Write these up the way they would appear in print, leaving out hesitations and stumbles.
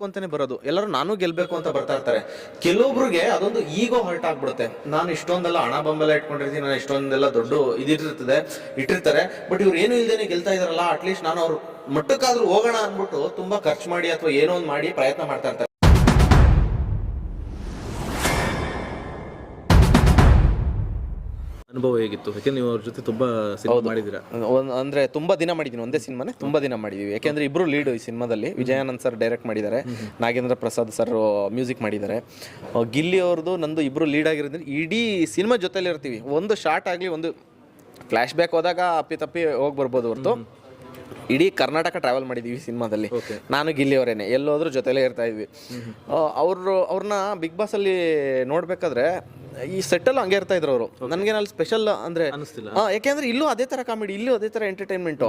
ಅಂತಾನೆ ಬರೋದು, ಎಲ್ಲರೂ ನಾನು ಗೆಲ್ಬೇಕು ಅಂತ ಬರ್ತಾ ಇರ್ತಾರೆ. ಕೆಲವೊಬ್ರಿಗೆ ಅದೊಂದು ಈಗೋ ಹರ್ಟ್ ಆಗ್ಬಿಡುತ್ತೆ. ನಾನು ಇಷ್ಟೊಂದೆಲ್ಲ ಹಣ ಬೆಂಬಲ ಇಟ್ಕೊಂಡಿರ್ತೀನಿ, ನಾನು ಇಷ್ಟೊಂದೆಲ್ಲ ದೊಡ್ಡ ಇಟ್ಟಿರ್ತಾರೆ, ಬಟ್ ಇವ್ರು ಏನು ಇಲ್ದೇನೆ ಗೆಲ್ತಾ ಇದಾರಲ್ಲ, ಅಟ್ಲೀಸ್ಟ್ ನಾನು ಅವ್ರು ಮಟ್ಟಕ್ಕಾದ್ರೂ ಹೋಗೋಣ ಅನ್ಬಿಟ್ಟು ತುಂಬಾ ಖರ್ಚು ಮಾಡಿ ಅಥವಾ ಏನೋ ಒಂದು ಮಾಡಿ ಪ್ರಯತ್ನ ಮಾಡ್ತಾ ಇರ್ತಾರೆ. ಅನುಭವ ಹೇಗಿತ್ತು? ಯಾಕೆ ನೀವು ಅವ್ರ ಜೊತೆ ತುಂಬಾ ಸಿನಿಮಾ ಮಾಡಿದ್ದೀರಾ? ಅಂದ್ರೆ ತುಂಬಾ ದಿನ ಮಾಡಿದೀನಿ, ಒಂದೇ ಸಿನಿಮಾನೇ ತುಂಬಾ ದಿನ ಮಾಡಿದೀವಿ. ಯಾಕೆಂದ್ರೆ ಇಬ್ರು ಲೀಡ್ ಈ ಸಿನಿಮಾದಲ್ಲಿ. ವಿಜಯಾನಂದ್ ಸರ್ ಡೈರೆಕ್ಟ್ ಮಾಡಿದ್ದಾರೆ, ನಾಗೇಂದ್ರ ಪ್ರಸಾದ್ ಸರ್ ಮ್ಯೂಸಿಕ್ ಮಾಡಿದ್ದಾರೆ. ಗಿಲ್ಲಿ ಅವ್ರದ್ದು ನಂದು ಇಬ್ರು ಲೀಡ್ ಆಗಿರೋದ್ರಿಂದ ಇಡೀ ಸಿನಿಮಾ ಜೊತೆಲಿ ಇರ್ತೀವಿ. ಒಂದು ಶಾರ್ಟ್ ಆಗಲಿ, ಒಂದು ಫ್ಲಾಶ್ ಬ್ಯಾಕ್ ಹೋದಾಗ ಅಪ್ಪಿ ಹೋಗಿ ಬರ್ಬೋದು ಹೊರತು ಇಡೀ ಕರ್ನಾಟಕ ಟ್ರಾವೆಲ್ ಮಾಡಿದ್ದೀವಿ ಸಿನಿಮಾದಲ್ಲಿ. ನಾನು ಗಿಲ್ಲಿ ಅವರೇನೆ, ಎಲ್ಲೋದ್ರೂ ಜೊತೆಲೇ ಇರ್ತಾ ಇದ್ವಿ. ಅವ್ರನ್ನ ಬಿಗ್ ಬಾಸ್ ಅಲ್ಲಿ ನೋಡ್ಬೇಕಾದ್ರೆ ಈ ಸೆಟ್ಟಲ್ ಹಂಗೆ ಇರ್ತಾ ಇದ್ರು ಅವರು. ನನ್ಗೇನಲ್ಲಿ ಸ್ಪೆಷಲ್ ಅಂದ್ರೆ ಯಾಕೆಂದ್ರೆ ಇಲ್ಲೂ ಅದೇ ತರ ಕಾಮಿಡಿ, ಇಲ್ಲೂ ಅದೇ ತರ ಎಂಟರ್ಟೈನ್ಮೆಂಟ್,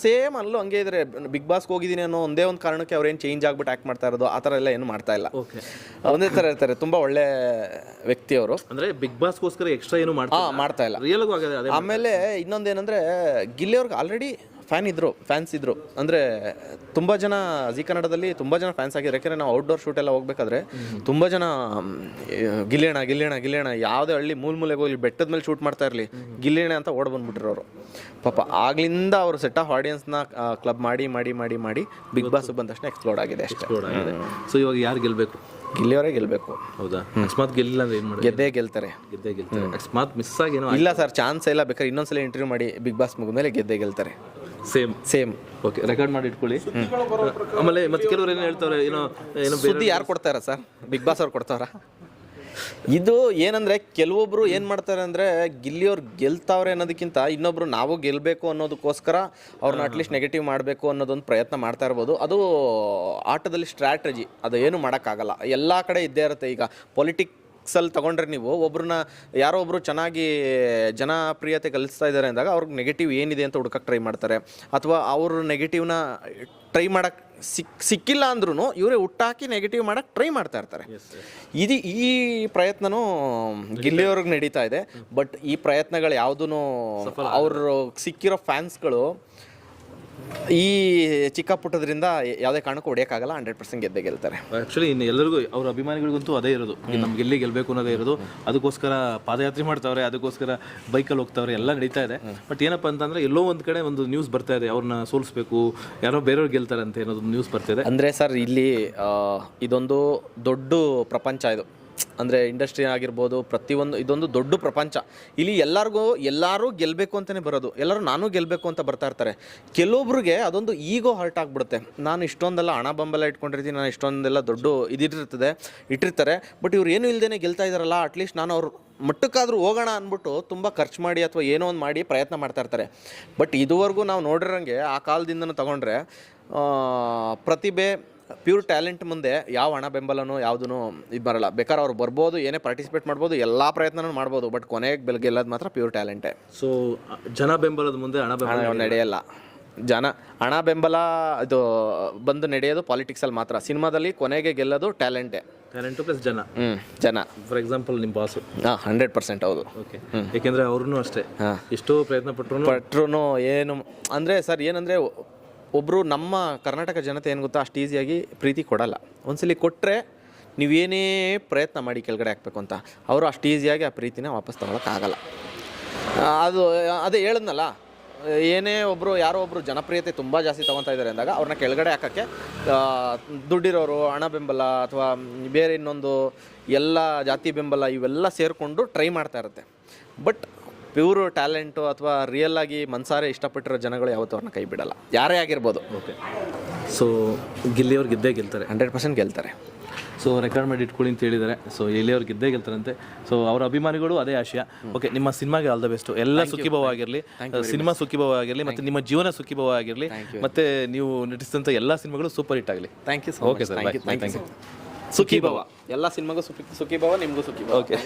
ಸೇಮ್ ಅಲ್ಲೂ ಹಂಗೆ ಇದ್ರೆ. ಬಿಗ್ ಬಾಸ್ಗೆ ಹೋಗಿದ್ದೀನಿ ಅನ್ನೋ ಒಂದೇ ಒಂದು ಕಾರಣಕ್ಕೆ ಅವ್ರೇನು ಚೇಂಜ್ ಆಗ್ಬಿಟ್ಟು ಆಕ್ಟ್ ಮಾಡ್ತಾ ಇರೋದು ಆ ಥರ ಎಲ್ಲ ಏನು ಮಾಡ್ತಾ ಇಲ್ಲ. ಒಂದೇ ತರ ಇರ್ತಾರೆ. ತುಂಬಾ ಒಳ್ಳೆ ವ್ಯಕ್ತಿ ಅವರು. ಅಂದ್ರೆ ಬಿಗ್ ಬಾಸ್ಗೋಸ್ಕರ ಎಕ್ಸ್ಟ್ರಾ ಏನು ಮಾಡ್ತಾ ಇಲ್ಲ. ರಿಯಲ್. ಆಮೇಲೆ ಇನ್ನೊಂದೇನಂದ್ರೆ ಗಿಲ್ಲಿ ಅವ್ರಿಗೆ ಆಲ್ರೆಡಿ ಫ್ಯಾನ್ಸ್ ಇದ್ರು. ಅಂದರೆ ತುಂಬ ಜನ ಜಿ ಕನ್ನಡದಲ್ಲಿ ತುಂಬ ಜನ ಫ್ಯಾನ್ಸ್ ಆಗಿದ್ರು. ಯಾಕೆಂದರೆ ನಾವು ಔಟ್ಡೋರ್ ಶೂಟ್ ಎಲ್ಲ ಹೋಗ್ಬೇಕಾದ್ರೆ ತುಂಬ ಜನ ಗಿಲ್ಲಿಯಣ ಯಾವುದೇ ಹಳ್ಳಿ ಮೂಲೆಗೆ ಹೋಗ್ಲಿ, ಬೆಟ್ಟದ ಮೇಲೆ ಶೂಟ್ ಮಾಡ್ತಾ ಇರಲಿ, ಗಿಲ್ಲಿಯಣ ಅಂತ ಓಡ್ ಬಂದ್ಬಿಟ್ರು ಅವರು. ಪಾಪ ಆಗ್ಲಿಂದ ಅವರು ಸೆಟ್ ಆಫ್ ಆಡಿಯನ್ಸ್ನ ಕ್ಲಬ್ ಮಾಡಿ ಬಿಗ್ ಬಾಸ್ ಬಂದ ತಕ್ಷಣ ಎಕ್ಸ್ಪ್ಲೋರ್ಡ್ ಆಗಿದೆ ಅಷ್ಟೇ. ಸೊ ಇವಾಗ ಯಾರು ಗೆಲ್ಲಬೇಕು? ಗಿಲ್ಲಿಯವರೇ ಗೆಲ್ಲಬೇಕು. ಹೌದಾ? ಅಕಸ್ಮಾತ್ ಗೆಲ್ಲಿಲ್ಲ ಅಂದ್ರೆ ಏನು ಮಾಡಿ? ಗೆದ್ದೇ ಗೆಲ್ತಾರೆ. ಅಕಸ್ಮಾತ್ ಮಿಸ್ ಆಗೇನೋ ಇಲ್ಲ ಸರ್, ಚಾನ್ಸ್ ಇಲ್ಲ. ಬೇಕಾದ್ರೆ ಇನ್ನೊಂದ್ಸಲ ಇಂಟರ್ವ್ಯೂ ಮಾಡಿ ಬಿಗ್ ಬಾಸ್ ಮುಗಿದ್ಮೇಲೆ ಗೆದ್ದೇ ಗೆಲ್ತಾರೆ. ಸೇಮ್. ಓಕೆ, ರೆಕಾರ್ಡ್ ಮಾಡಿ ಇಟ್ಕೊಳ್ಳಿ. ಆಮೇಲೆ ಮತ್ತೆ ಕೆಲವರು ಏನು ಹೇಳ್ತಾರೆ, ಏನೋ ಸುದ್ದಿ ಯಾರು ಕೊಡ್ತಾರ ಸರ್? ಬಿಗ್ ಬಾಸ್ ಅವ್ರು ಕೊಡ್ತಾರ? ಇದು ಏನಂದ್ರೆ ಕೆಲವೊಬ್ರು ಏನ್ ಮಾಡ್ತಾರೆ ಅಂದ್ರೆ ಗಿಲ್ಲಿಯವ್ರು ಗೆಲ್ತಾವ್ರೆ ಅನ್ನೋದಕ್ಕಿಂತ ಇನ್ನೊಬ್ರು ನಾವು ಗೆಲ್ಬೇಕು ಅನ್ನೋದಕ್ಕೋಸ್ಕರ ಅವ್ರನ್ನ ಅಟ್ಲೀಸ್ಟ್ ನೆಗೆಟಿವ್ ಮಾಡಬೇಕು ಅನ್ನೋದೊಂದು ಪ್ರಯತ್ನ ಮಾಡ್ತಾ ಇರ್ಬೋದು. ಅದು ಆಟದಲ್ಲಿ ಸ್ಟ್ರಾಟಜಿ, ಅದು ಏನು ಮಾಡೋಕ್ಕಾಗಲ್ಲ. ಎಲ್ಲ ಕಡೆ ಇದ್ದೇ ಇರುತ್ತೆ. ಈಗ ಪೊಲಿಟಿಕ್ಸಲ್ಲಿ ತಗೊಂಡ್ರೆ ನೀವು ಯಾರೋ ಒಬ್ರು ಚೆನ್ನಾಗಿ ಜನಪ್ರಿಯತೆ ಕಲಿಸ್ತಾ ಇದ್ದಾರೆ ಅಂದಾಗ ಅವ್ರಿಗೆ ನೆಗೆಟಿವ್ ಏನಿದೆ ಅಂತ ಹುಡುಕಕ್ಕೆ ಟ್ರೈ ಮಾಡ್ತಾರೆ. ಅಥವಾ ಅವರು ನೆಗೆಟಿವ್ನ ಟ್ರೈ ಮಾಡಕ್ಕೆ ಸಿಕ್ಕಿಲ್ಲ ಅಂದ್ರೂ ಇವರೇ ಹುಟ್ಟಾಕಿ ನೆಗೆಟಿವ್ ಮಾಡಕ್ಕೆ ಟ್ರೈ ಮಾಡ್ತಾ ಇರ್ತಾರೆ. ಈ ಪ್ರಯತ್ನನೂ ಗಿಲ್ಲಿಯವ್ರಿಗೆ ನಡೀತಾ ಇದೆ. ಬಟ್ ಈ ಪ್ರಯತ್ನಗಳು ಯಾವುದೂ ಅವರು ಸಿಕ್ಕಿರೋ ಫ್ಯಾನ್ಸ್ಗಳು ಈ ಚಿಕ್ಕ ಪುಟ್ಟದ್ರಿಂದ ಯಾವುದೇ ಕಾರಣಕ್ಕೂ ಹೊಡೆಯೋಕ್ಕಾಗಲ್ಲ. 100% ಗೆದ್ದೇ ಗೆಲ್ತಾರೆ. ಆ್ಯಕ್ಚುಲಿ ಇನ್ನು ಎಲ್ಲರಿಗೂ ಅವ್ರ ಅಭಿಮಾನಿಗಳಿಗಂತೂ ಅದೇ ಇರೋದು, ನಮ್ಗೆ ಗೆಲ್ಲಿ ಗೆಲ್ಲಬೇಕು ಅನ್ನೋದೇ ಇರೋದು. ಅದಕ್ಕೋಸ್ಕರ ಪಾದಯಾತ್ರೆ ಮಾಡ್ತಾವ್ರೆ, ಅದಕ್ಕೋಸ್ಕರ ಬೈಕಲ್ಲಿ ಹೋಗ್ತಾವ್ರೆ, ಎಲ್ಲ ನಡೀತಾ ಇದೆ. ಬಟ್ ಏನಪ್ಪ ಅಂತಂದರೆ ಎಲ್ಲೋ ಒಂದು ಕಡೆ ಒಂದು ನ್ಯೂಸ್ ಬರ್ತಾ ಇದೆ, ಅವ್ರನ್ನ ಸೋಲಿಸ್ಬೇಕು, ಯಾರೋ ಬೇರೆಯವ್ರು ಗೆಲ್ತಾರೆ ಅಂತ ಏನೋ ನ್ಯೂಸ್ ಬರ್ತಿದೆ. ಅಂದರೆ ಸರ್, ಇಲ್ಲಿ ಇದೊಂದು ದೊಡ್ಡ ಪ್ರಪಂಚ ಇದು. ಅಂದರೆ ಇಂಡಸ್ಟ್ರಿ ಆಗಿರ್ಬೋದು, ಪ್ರತಿಯೊಂದು ಇದೊಂದು ದೊಡ್ಡ ಪ್ರಪಂಚ. ಇಲ್ಲಿ ಎಲ್ಲರೂ ಗೆಲ್ಲಬೇಕು ಅಂತಲೇ ಬರೋದು, ಎಲ್ಲರೂ ನಾನು ಗೆಲ್ಲಬೇಕು ಅಂತ ಬರ್ತಾ ಇರ್ತಾರೆ. ಕೆಲವೊಬ್ರಿಗೆ ಅದೊಂದು ಈಗೋ ಹರ್ಟ್ ಆಗಿಬಿಡುತ್ತೆ. ನಾನು ಇಷ್ಟೊಂದೆಲ್ಲ ಹಣ ಬೆಂಬಲ ಇಟ್ಕೊಂಡಿರ್ತೀನಿ, ನಾನು ಇಷ್ಟೊಂದೆಲ್ಲ ದೊಡ್ಡ ಇಟ್ಟಿರ್ತಾರೆ, ಬಟ್ ಇವ್ರು ಏನು ಇಲ್ದೇನೆ ಗೆಲ್ತಾ ಇದಾರಲ್ಲ, ಅಟ್ಲೀಸ್ಟ್ ನಾನು ಅವ್ರು ಮಟ್ಟಕ್ಕಾದ್ರೂ ಹೋಗೋಣ ಅಂದ್ಬಿಟ್ಟು ತುಂಬ ಖರ್ಚು ಮಾಡಿ ಅಥವಾ ಏನೋ ಒಂದು ಮಾಡಿ ಪ್ರಯತ್ನ ಮಾಡ್ತಾ ಇರ್ತಾರೆ. ಬಟ್ ಇದುವರೆಗೂ ನಾವು ನೋಡಿರೋಂಗೆ ಆ ಕಾಲದಿಂದನೂ ತಗೊಂಡ್ರೆ ಪ್ರತಿಭೆ, ಪ್ಯೂರ್ ಟ್ಯಾಲೆಂಟ್ ಮುಂದೆ ಯಾವ ಹಣ ಬೆಂಬಲನೂ ಯಾವುದೂ ಇದು ಬರಲ್ಲ. ಬೇಕಾದ್ರೆ ಅವ್ರು ಬರ್ಬೋದು, ಏನೇ ಪಾರ್ಟಿಸಿಪೇಟ್ ಮಾಡ್ಬೋದು, ಎಲ್ಲ ಪ್ರಯತ್ನನೂ ಮಾಡ್ಬೋದು, ಬಟ್ ಕೊನೆಗೆ ಗೆಲ್ಲೋದು ಮಾತ್ರ ಪ್ಯೂರ್ ಟ್ಯಾಲೆಂಟೇ. ಸೊ ಜನ ಬೆಂಬಲದ ಮುಂದೆ ಹಣ ಬೆಂಬಲ ನಡೆಯಲ್ಲ. ಹಣ ಬೆಂಬಲ ಇದು ಬಂದು ನಡೆಯೋದು ಪಾಲಿಟಿಕ್ಸಲ್ಲಿ ಮಾತ್ರ. ಸಿನಿಮಾದಲ್ಲಿ ಕೊನೆಗೆ ಗೆಲ್ಲೋದು ಟ್ಯಾಲೆಂಟು ಪ್ಲಸ್ ಜನ. ಫಾರ್ ಎಕ್ಸಾಂಪಲ್ ನಿಮ್ಮ ಬಾಸು 100% ಹೌದು. ಓಕೆ, ಯಾಕೆಂದರೆ ಅವ್ರೂ ಅಷ್ಟೇ ಎಷ್ಟೋ ಪ್ರಯತ್ನ ಪಟ್ಟರು ಏನು ಅಂದರೆ ಸರ್, ಏನಂದರೆ ಒಬ್ಬರು ನಮ್ಮ ಕರ್ನಾಟಕ ಜನತೆ ಏನು ಗೊತ್ತಾ, ಅಷ್ಟು ಈಸಿಯಾಗಿ ಪ್ರೀತಿ ಕೊಡಲ್ಲ. ಒಂದ್ಸಲಿ ಕೊಟ್ಟರೆ ನೀವೇನೇ ಪ್ರಯತ್ನ ಮಾಡಿ ಕೆಳಗಡೆ ಹಾಕಬೇಕು ಅಂತ, ಅವರು ಅಷ್ಟು ಈಸಿಯಾಗಿ ಆ ಪ್ರೀತಿನ ವಾಪಸ್ ತೊಗೊಳಕ್ಕಾಗಲ್ಲ. ಅದೇ ಹೇಳಿದ್ನಲ್ಲ, ಯಾರೋ ಒಬ್ಬರು ಜನಪ್ರಿಯತೆ ತುಂಬ ಜಾಸ್ತಿ ತೊಗೊತಾ ಇದ್ದಾರೆ ಅಂದಾಗ ಅವ್ರನ್ನ ಕೆಳಗಡೆ ಹಾಕೋಕ್ಕೆ ದುಡ್ಡಿರೋರು, ಹಣ ಬೆಂಬಲ ಅಥವಾ ಬೇರೆ ಇನ್ನೊಂದು ಎಲ್ಲ ಜಾತಿ ಬೆಂಬಲ ಇವೆಲ್ಲ ಸೇರಿಕೊಂಡು ಟ್ರೈ ಮಾಡ್ತಾ ಇರುತ್ತೆ. ಬಟ್ ಪ್ಯೂರ್ ಟ್ಯಾಲೆಂಟು ಅಥವಾ ರಿಯಲ್ ಆಗಿ ಮನ್ಸಾರೆ ಇಷ್ಟಪಟ್ಟಿರೋ ಜನಗಳು ಯಾವತ್ತೂ ಅವ್ರನ್ನ ಕೈ ಬಿಡಲ್ಲ, ಯಾರೇ ಆಗಿರ್ಬೋದು. ಓಕೆ, ಸೊ ಗಿಲ್ಲಿಯವ್ರು ಗೆದ್ದೇ ಗೆಲ್ತಾರೆ, 100% ಗೆಲ್ತಾರೆ. ಸೊ ರೆಕಾರ್ಡ್ ಮಾಡಿ ಇಟ್ಕೊಳ್ಳಿ ಅಂತ ಹೇಳಿದ್ದಾರೆ. ಸೊ ಗಿಲ್ಲಿಯವ್ರು ಗೆದ್ದೇ ಗೆಲ್ತಾರಂತೆ. ಸೊ ಅವರ ಅಭಿಮಾನಿಗಳು ಅದೇ ಆಶಯ. ಓಕೆ, ನಿಮ್ಮ ಸಿನಿಮಾಗೆ ಆಲ್ ದ ಬೆಸ್ಟ್. ಎಲ್ಲ ಸುಖೀಭವ ಆಗಿರಲಿ, ಸಿನಿಮಾ ಸುಖೀಭವ ಆಗಿರಲಿ, ಮತ್ತು ನಿಮ್ಮ ಜೀವನ ಸುಖೀಭವ ಆಗಿರಲಿ, ಮತ್ತು ನೀವು ನಟಿಸಿದಂಥ ಎಲ್ಲ ಸಿನಿಮಾಗಳು ಸೂಪರ್ ಹಿಟ್ ಆಗಲಿ. Thank you. Okay sir, thank you. ಸುಖೀಭವ. ಎಲ್ಲ ಸಿನಿಮಾಗೂ ಸುಖೀಭವ, ನಿಮಗೂ ಸುಖೀಭವ. ಓಕೆ.